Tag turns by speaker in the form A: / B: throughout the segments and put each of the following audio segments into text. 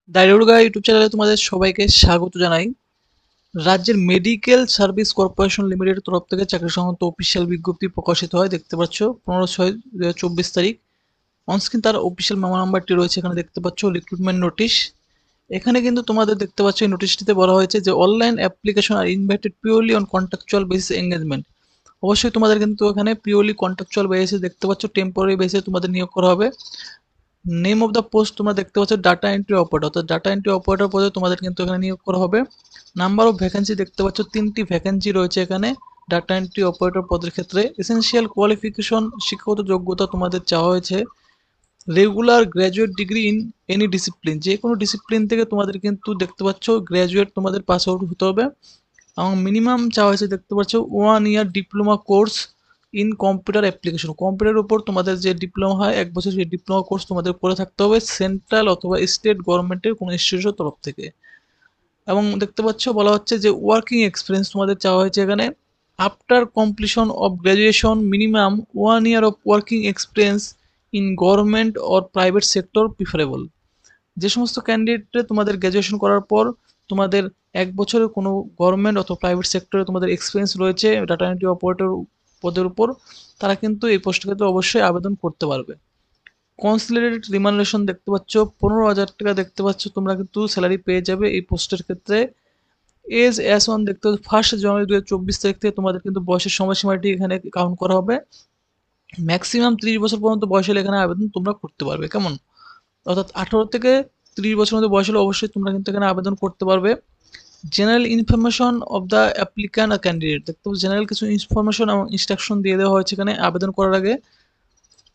A: দাইরুড়গা YouTube চ্যানেলে তোমাদের সবাইকে স্বাগত জানাই। রাজ্যের মেডিকেল সার্ভিস কর্পোরেশন লিমিটেডের তরফ থেকে চাকরি সংক্রান্ত অফিসিয়াল বিজ্ঞপ্তি প্রকাশিত হয়। দেখতে পাচ্ছ 15/6/2024 অনস্ক্রিন তার অফিসিয়াল মেমো নাম্বারটি রয়েছে, এখানে দেখতে পাচ্ছ রিক্রুটমেন্ট নোটিশ। এখানে কিন্তু তোমাদের দেখতে পাচ্ছ এই নোটিশটিতে বলা হয়েছে যে online application are invited purely on contractual basis engagement. অবশ্যই তোমাদের কিন্তু এখানে পিওরলি কন্ট্রাকচুয়াল বেসিসে দেখতে পাচ্ছ, টেম্পোরারি বেসিসে তোমাদের নিয়োগ করা হবে। নেম অফ দ্য পোস্ট তোমরা দেখতে পাচ্ছ ডাটা এন্ট্রি অপারেটর, অর্থাৎ ডাটা এন্ট্রি অপারেটর পদে তোমাদের কিন্তু এখানে নিয়োগ করা হবে। নাম্বার অফ ভ্যাকেন্সি দেখতে পাচ্ছ 3টি ভ্যাকেন্সি রয়েছে এখানে ডাটা এন্ট্রি অপারেটর পদের ক্ষেত্রে। এসেনশিয়াল কোয়ালিফিকেশন শিক্ষাগত যোগ্যতা তোমাদের চাওয়া হয়েছে regular graduate degree in any discipline, যে কোনো ডিসিপ্লিন থেকে তোমাদের কিন্তু দেখতে পাচ্ছ গ্র্যাজুয়েট তোমাদের পাস আউট হতে হবে। এবং মিনিমাম চাওয়া হয়েছে দেখতে পাচ্ছ 1 year diploma course in computer application, কম্পিউটারের উপর তোমাদের যে ডিপ্লোমা হয় 1 বছর, সেই ডিপ্লোমা কোর্স তোমাদের করে থাকতে হবে সেন্ট্রাল অথবা স্টেট গভর্নমেন্টের কোনো ইনস্টিটিউটের তরফ থেকে। এবং দেখতে পাচ্ছ বলা হচ্ছে যে ওয়ার্কিং এক্সপিরিয়েন্স তোমাদের চাওয়া হয়েছে এখানে after completion of graduation minimum 1 year of working experience in government or private sector preferable. যে সমস্ত ক্যান্ডিডেট তোমাদের গ্র্যাজুয়েশন করার পর তোমাদের 1 বছরের কোনো গভর্নমেন্ট অথবা প্রাইভেট সেক্টরে তোমাদের এক্সপিরিয়েন্স রয়েছে ডাটা এন্ট্রি অপারেটর পদের উপর, তারা কিন্তু এই পোস্টের ক্ষেত্রে অবশ্যই আবেদন করতে পারবে। কনসিলারেটেড রিমানুরেশন দেখতে পাচ্ছ 15,000 টাকা দেখতে পাচ্ছ তোমরা কিন্তু স্যালারি পেয়ে যাবে এই পোস্টের ক্ষেত্রে। এজ অ্যাস অন দেখতে পাচ্ছ 1 জানুয়ারি 2024 থেকে তোমাদের কিন্তু বয়সের সময়সীমাটি এখানে কাউন্ট করা হবে। ম্যাক্সিমাম 30 বছর পর্যন্ত বয়স হলে এখানে আবেদন তোমরা করতে পারবে, কেমন? অর্থাৎ 18 থেকে 30 বছর মধ্যে বয়স হলে অবশ্যই তোমরা কিন্তু এখানে আবেদন করতে পারবে। General information of the applicant আর ক্যান্ডিডেট দেখতে পাচ্ছ জেনারেল কিছু ইনফরমেশন এবং ইনস্ট্রাকশন দিয়ে দেওয়া হয়েছে এখানে আবেদন করার আগে।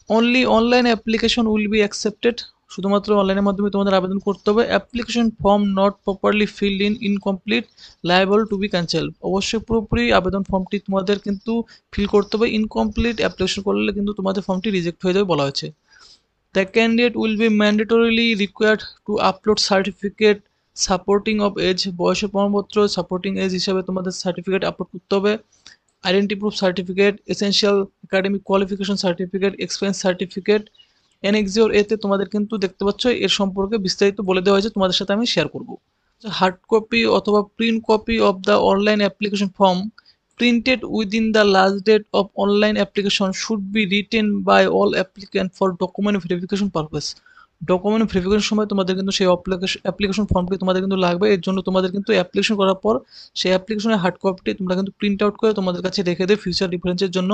A: Only online application will be accepted, শুধুমাত্র অনলাইনের মাধ্যমে তোমাদের আবেদন করতে হবে। Application form not properly filled in incomplete liable to be cancel, অবশ্যই পুরোপুরি আবেদন ফর্মটি তোমাদের কিন্তু ফিল করতে হবে, ইনকমপ্লিট অ্যাপ্লিকেশন করলে কিন্তু তোমাদের ফর্মটি রিজেক্ট হয়ে যাবে বলা হয়েছে। The candidate will be mandatorily required to upload certificate supporting of age, বয়সের প্রমাণপত্র সাপোর্টিং এজ হিসাবে তোমাদের সার্টিফিকেট আপলোড করতে হবে। Identity proof certificate, essential academic qualification certificate, experience certificate, annexure এতে তোমাদের কিন্তু দেখতে পাচ্ছ এর সম্পর্কে বিস্তারিত বলে দেওয়া হয়েছে, তোমাদের সাথে আমি শেয়ার করব। হার্ড কপি অথবা print copy of the online application form printed within the last date of online application should be written by all applicant for document verification purpose। Document verification সময় তোমাদের কিন্তু সেই অ্যাপ্লিকেশন ফর্মটি তোমাদের কিন্তু লাগবে, এর জন্য তোমাদের কিন্তু অ্যাপ্লিকেশন করার পর সেই অ্যাপ্লিকেশনের হার্ড কপিটি তোমরা কিন্তু প্রিন্ট আউট করে তোমাদের কাছে রেখে দেবে ফিউচার রেফারেন্সের জন্য।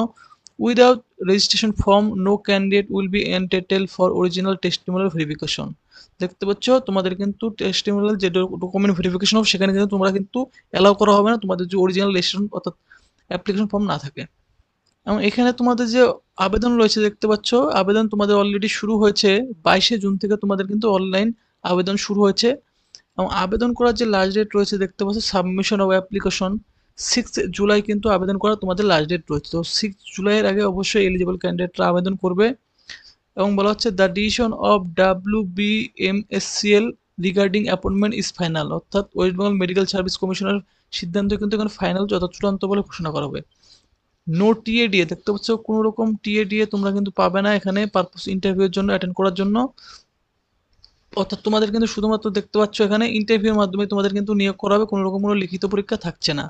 A: Without registration form no candidate will be entitled for original testimonial verification. দেখতে পাচ্ছ তোমাদের কিন্তু টেস্টিমোনিয়াল যে ডকুমেন্ট ভেরিফিকেশন হবে সেখানে কিন্তু তোমরা কিন্তু অ্যালাউ করা হবে না তোমাদের যে অরিজিনাল রেজিস্ট্রেশন অর্থাৎ অ্যাপ্লিকেশন ফর্ম না থাকে। এবং এখানে তোমাদের যে আবেদন রয়েছে দেখতে পাচ্ছ আবেদন তোমাদের অলরেডি শুরু হয়েছে 22শে জুন থেকে তোমাদের কিন্তু অনলাইন আবেদন শুরু হয়েছে। এবং আবেদন করার যে লাস্ট ডেট রয়েছে দেখতে পাচ্ছ সাবমিশন অফ অ্যাপ্লিকেশন 6 জুলাই কিন্তু আবেদন করার তোমাদের লাস্ট ডেট রয়েছে, তো 6 জুলাইয়ের আগে অবশ্যই এলিজিবল ক্যান্ডিডেটরা আবেদন করবে। এবং বলা হচ্ছে the decision of WBMSCL regarding appointment is final, অর্থাৎ ওয়েস্ট বেঙ্গল মেডিকেল সার্ভিস কমিশনের সিদ্ধান্ত কিন্তু এখানে ফাইনাল যত চূড়ান্ত বলে ঘোষণা করা হবে। নো টিএডিএ দেখতে পাচ্ছ কোনো রকম টিএডিএ তোমরা কিন্তু পাবে না এখানে পারপাস ইন্টারভিউর জন্য অ্যাটেন্ড করার জন্য, অর্থাৎ তোমাদের কিন্তু শুধুমাত্র দেখতে পাচ্ছ এখানে ইন্টারভিউর মাধ্যমে তোমাদের কিন্তু নিয়োগ করা হবে, কোনো রকম কোনো লিখিত পরীক্ষা থাকছে না।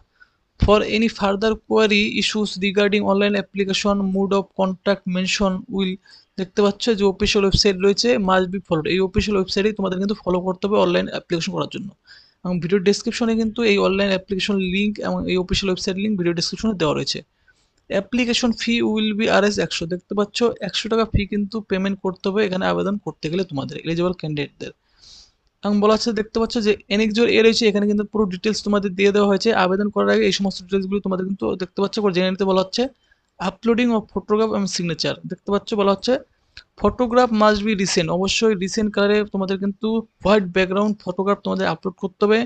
A: For any further query issues regarding online application mode of contact mention will দেখতে পাচ্ছ যে অফিসিয়াল ওয়েবসাইট রয়েছে মাস্ট বি ফলোড, এই অফিসিয়াল ওয়েবসাইটেই তোমাদের কিন্তু ফলো করতে হবে অনলাইন অ্যাপ্লিকেশন করার জন্য। এবং ভিডিও ডেসক্রিপশনে কিন্তু এই অনলাইন অ্যাপ্লিকেশন লিঙ্ক এবং এই অফিসিয়াল ওয়েবসাইট লিঙ্ক ভিডিও ডেসক্রিপশনে দেওয়া রয়েছে। Application fee will be RS 100, দেখতে পাচ্ছ 100 টাকা ফি কিন্তু পেমেন্ট করতে হবে এখানে আবেদন করতে গেলে তোমাদের এলিজিবল ক্যান্ডিডেটদের। এবং বলা হচ্ছে দেখতে পাচ্ছ যে এনএক্সিওর রয়েছে এখানে কিন্তু পুরো ডিটেলস তোমাদের দিয়ে দেওয়া হয়েছে আবেদন করার আগে, এই সমস্ত ডিটেলসগুলো তোমাদের কিন্তু দেখতে পাচ্ছ জেনে নিতে বলা হচ্ছে। আপলোডিং অফ ফটোগ্রাফ এবং সিগনেচার দেখতে পাচ্ছ বলা হচ্ছে ফটোগ্রাফ মাস্ট বি রিসেন্ট, অবশ্যই রিসেন্ট কালারে তোমাদের কিন্তু হোয়াইট ব্যাকগ্রাউন্ড ফটোগ্রাফ তোমাদের আপলোড করতে হবে।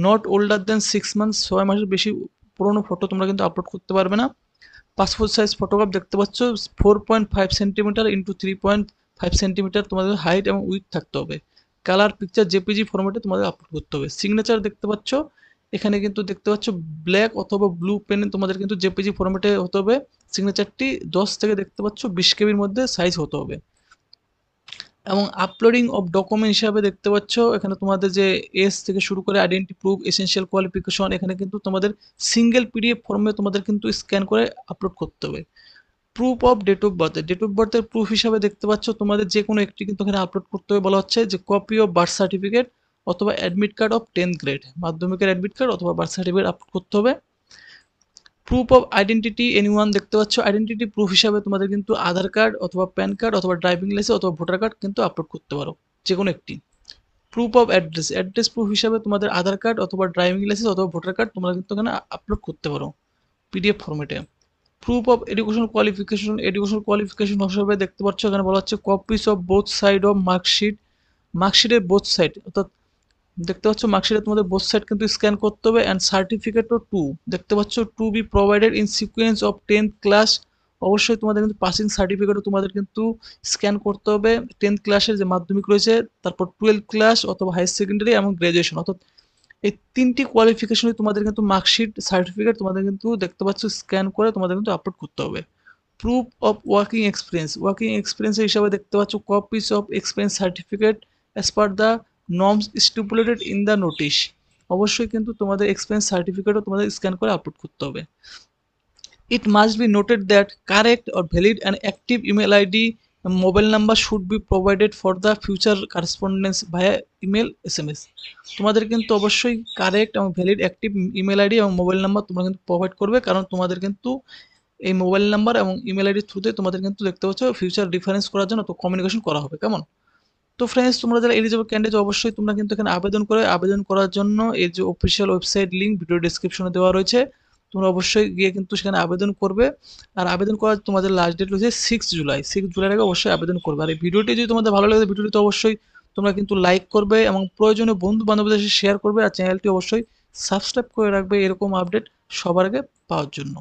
A: নট ওল্ডার দেন 6 মান্থস, 6 মাসের বেশি পুরোনো ফটো তোমরা কিন্তু আপলোড করতে পারবে না। পাসপোর্ট সাইজ ফটোগ্রাফ দেখতে পাচ্ছ 4.5 সেন্টিমিটার ইন্টু 3.5 সেন্টিমিটার তোমাদের হাইট এবং উইথ থাকতে হবে। কালার পিকচার জেপিজি ফরম্যাটে তোমাদের আপলোড করতে হবে। সিগনেচার দেখতে পাচ্ছ এখানে কিন্তু দেখতে পাচ্ছ ব্ল্যাক অথবা ব্লু পেনে তোমাদের কিন্তু জেপিজি ফরম্যাটে হতে হবে। সিগনেচারটি 10 থেকে দেখতে পাচ্ছ 20 কেবির মধ্যে সাইজ হতে হবে। এবং আপলোডিং অফ ডকুমেন্ট হিসাবে দেখতে পাচ্ছ এখানে তোমাদের যে এজ থেকে শুরু করে আইডেন্টি প্রুফ, এসেনশিয়াল কোয়ালিফিকেশন, এখানে কিন্তু তোমাদের সিঙ্গেল পিডিএফ ফর্মে তোমাদের কিন্তু স্ক্যান করে আপলোড করতে হবে। Proof of date of birth, date of বার্থের প্রুফ হিসাবে দেখতে পাচ্ছ তোমাদের যে কোনো একটি কিন্তু এখানে আপলোড করতে হবে। বলা হচ্ছে যে কপি অফ বার্থ সার্টিফিকেট অথবা admit card of 10th grade, মাধ্যমিকের অ্যাডমিট কার্ড অথবা বার্থ সার্টিফিকেট আপলোড করতে হবে। প্রুফ অফ আইডেন্টিটি এনিওয়ান দেখতে পাচ্ছ, আইডেন্টিটি প্রুফ হিসাবে তোমাদের কিন্তু আধার কার্ড অথবা প্যান কার্ড অথবা ড্রাইভিং লাইসেন্স অথবা ভোটার কার্ড কিন্তু আপলোড করতে পারো, যে কোনো একটি। Proof of address, address proof হিসাবে তোমাদের আধার কার্ড অথবা ড্রাইভিং লাইসেন্স অথবা ভোটার কার্ড তোমরা কিন্তু এখানে আপলোড করতে পারো পিডিএফ ফরম্যাটে। Proof of education qualification, education qualification হিসাবে দেখতে পাচ্ছ এখানে বলা হচ্ছে copies of both side of marksheet, মার্কশিটের বোথ সাইড অর্থাৎ দেখতে পাচ্ছ মার্কশিটে তোমাদের বোথ সাইড কিন্তু স্ক্যান করতে হবে। অ্যান্ড সার্টিফিকেটও টু দেখতে পাচ্ছ to be provided in sequence of 10th class, অবশ্যই তোমাদের কিন্তু পাসিং সার্টিফিকেটও তোমাদের কিন্তু স্ক্যান করতে হবে। 10th ক্লাসের যে মাধ্যমিক রয়েছে, তারপর 12th ক্লাস অথবা হায়ার সেকেন্ডারি এবং গ্র্যাজুয়েশন, অর্থাৎ এই তিনটি কোয়ালিফিকেশনে তোমাদের কিন্তু মার্কশিট সার্টিফিকেট তোমাদের কিন্তু দেখতে পাচ্ছ স্ক্যান করে তোমাদের কিন্তু আপলোড করতে হবে। Proof of working experience, working এক্সপিরিয়েন্সের হিসাবে দেখতে পাচ্ছ copies of experience certificate as per the norms stipulated in the notice, অবশ্যই কিন্তু তোমাদের এক্সপিরিয়েন্স সার্টিফিকেটও তোমাদের স্ক্যান করে আপলোড করতে হবে। It must be noted that correct or valid and active email ID and mobile number should be provided for the future correspondence via email SMS, তোমাদের কিন্তু অবশ্যই কারেক্ট এবং ভ্যালিড অ্যাক্টিভ ইমেল আইডি এবং mobile number তোমরা কিন্তু provide করবে, কারণ তোমাদের কিন্তু এই মোবাইল নাম্বার এবং ইমেল আইডির থ্রুতে তোমাদের কিন্তু দেখতে পাচ্ছ ফিউচার রেফারেন্স করার জন্য তো কমিউনিকেশন করা হবে। কেমন? তো ফ্রেন্ডস, তোমরা যারা এলিজিবল ক্যান্ডিডেট অবশ্যই তোমরা কিন্তু এখানে আবেদন করে, আবেদন করার জন্য এই যে অফিসিয়াল ওয়েবসাইট লিঙ্ক ভিডিও ডেসক্রিপশনে দেওয়া রয়েছে, তোমরা অবশ্যই গিয়ে কিন্তু সেখানে আবেদন করবে। আর আবেদন করার তোমাদের লাস্ট ডেট রয়েছে 6 জুলাই, 6 জুলাইয়ের আগে অবশ্যই আবেদন করবে। আর এই ভিডিওটি যদি তোমাদের ভালো লাগে ভিডিওটি তো অবশ্যই তোমরা কিন্তু লাইক করবে এবং প্রয়োজনীয় বন্ধু বান্ধবদের সাথে শেয়ার করবে, আর চ্যানেলটি অবশ্যই সাবস্ক্রাইব করে রাখবে এরকম আপডেট সবার আগে পাওয়ার জন্য।